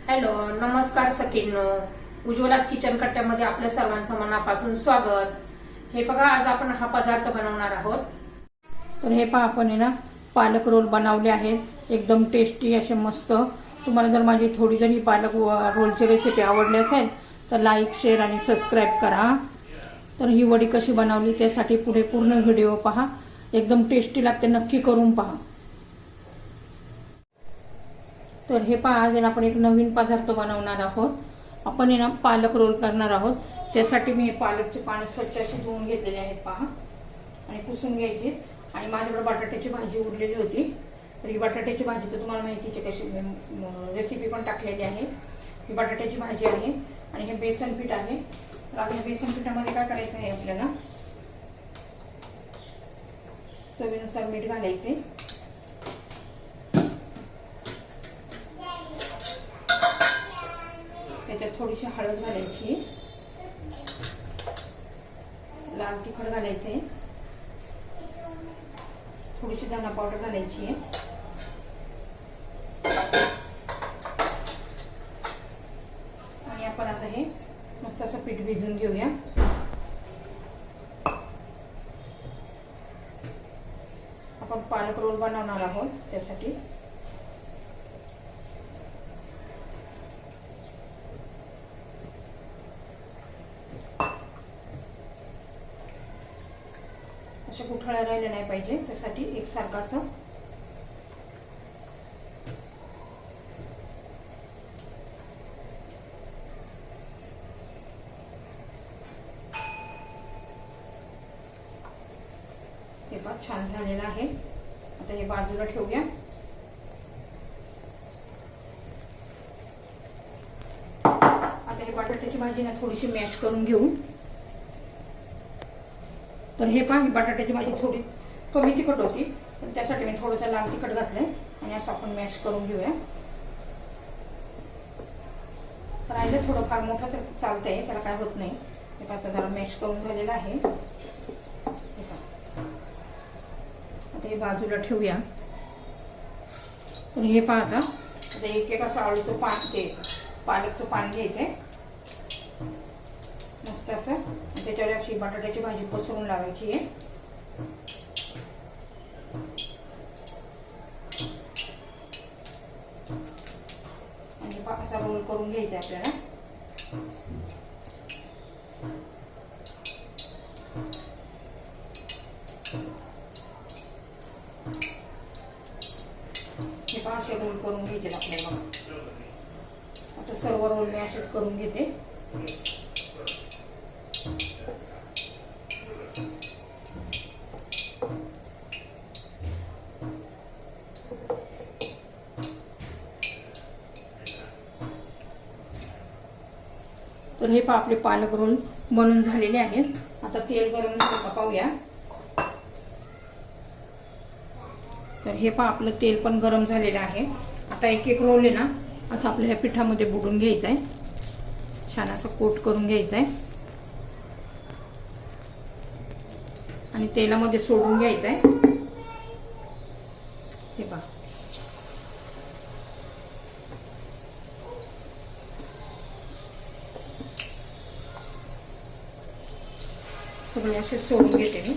Hello, नमस्कार सखींनो. उज्ज्वलाच kitchen कट्ट्यामध्ये आपल्या सर्वांचं मनापासून स्वागत. हे बघा, आज आपण हा पदार्थ बनवणार आहोत. तर हे पहा, आपण आहे ना पालक रोल बनवले आहेत, एकदम टेस्टी असे मस्त. तुम्हाला जर माझी थोडी जरी पालक रोलची रेसिपी आवडली असेल तर लाईक, शेअर आणि सबस्क्राईब करा. तर ही वडी कशी बनवली त्यासाठी पुढे पूर्ण व्हिडिओ पहा, एकदम टेस्टी लागते, नक्की करून पहा. तर हे पहा, आज आपण एक नवीन पदार्थ बनवणार आहोत. आपण आहे ना पालक रोल करणार आहोत. त्यासाठी मी हे पालकचे पानं स्वच्छ अशी धुवून घेतलेले आहेत पहा, आणि पुसून घ्यायची. आणि माझ्याकडे बटाट्याची भाजी उरलेली होती, तर ही बटाट्याची भाजी तर तुम्हाला माहितीच आहे, कशी रेसिपी पण टाकलेली आहे. ही बटाट्याची भाजी आहे आणि हे बेसन पीठ आहे. तर आता बेसन पिठामध्ये काय करायचं आहे, आपल्याला चवीनुसार मीठ घालायचे. त्याच्यात थोडीशी हळद घालायची, लाल तिखट घालायचे, थोडीशी धना पावडर घालायची आहे. आणि आपण आता हे मस्त असं पीठ भिजून घेऊया. आपण पालक रोल बनवणार आहोत, त्यासाठी अशा गुठळ्या राहिल्या नाही पाहिजे, त्यासाठी एकसारखं असं हे पहा, छान झालेलं आहे. आता हे बाजूला ठेवूया. आता हे बटाट्याची भाजी ना थोडीशी मॅश करून घेऊ. तर हे पहा, बटाट्याची भाजी थोडी कमी तिखट होती, पण त्यासाठी मी थोडंसं लाल तिखट घातलंय आणि असं आपण मॅश करून घेऊया. राहिलं थोडं फार मोठं तर चालतंय, त्याला काय होत नाही. हे पहा, आता जरा मॅश करून झालेलं आहे. आता हे बाजूला ठेवूया. तर हे पहा, आता एक एक असं आळूचं पान, ते पालकचं पान घ्यायचंय मस्त असं, त्याच्यावर अशी बटाट्याची भाजी पसरून लावायची आहे. आणि असा रोल करून घ्यायचा आपल्याला. हे पहा, असे रोल करून घ्यायचे आपल्याला. आता सर्व रोल मी असेच करून घेते. तर हे पहा, आपले पालक रोल बनून झालेले आहेत. आता तेल गरम झालं का पाहूया. तर हे पहा, आपलं तेल पण गरम झालेलं आहे. आता एक एक रोल आहे ना असं आपल्या ह्या पिठामध्ये बुडून घ्यायचं आहे, छान असं कोट करून घ्यायचं आहे आणि तेलामध्ये सोडून घ्यायचं आहे. हे पहा, सगळे असे सोडून घेते मी.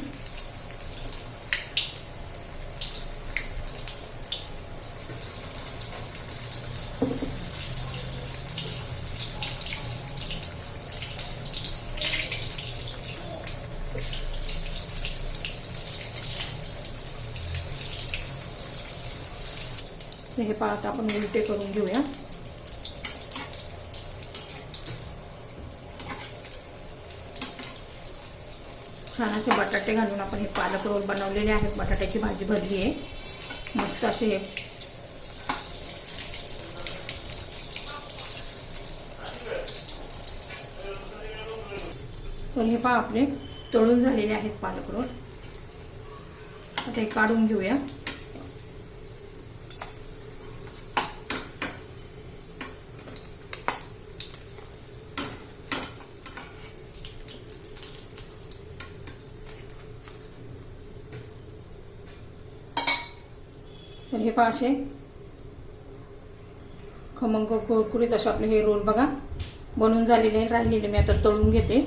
हे पहा, आता आपण उलटे करून घेऊया. छान असे बटाटे घालून आपण हे पालक रोल बनवलेले आहेत. बटाट्याची भाजी भरली आहे मस्त असे. तर हे पहा, आपले तळून झालेले आहेत पालक रोल. आता हे काढून घेऊया. तर हे पहा, असे खमंग कुरकुरीत असे आपले हे रोल बघा बनवून झालेले राहिलेले मी आता तळून घेते.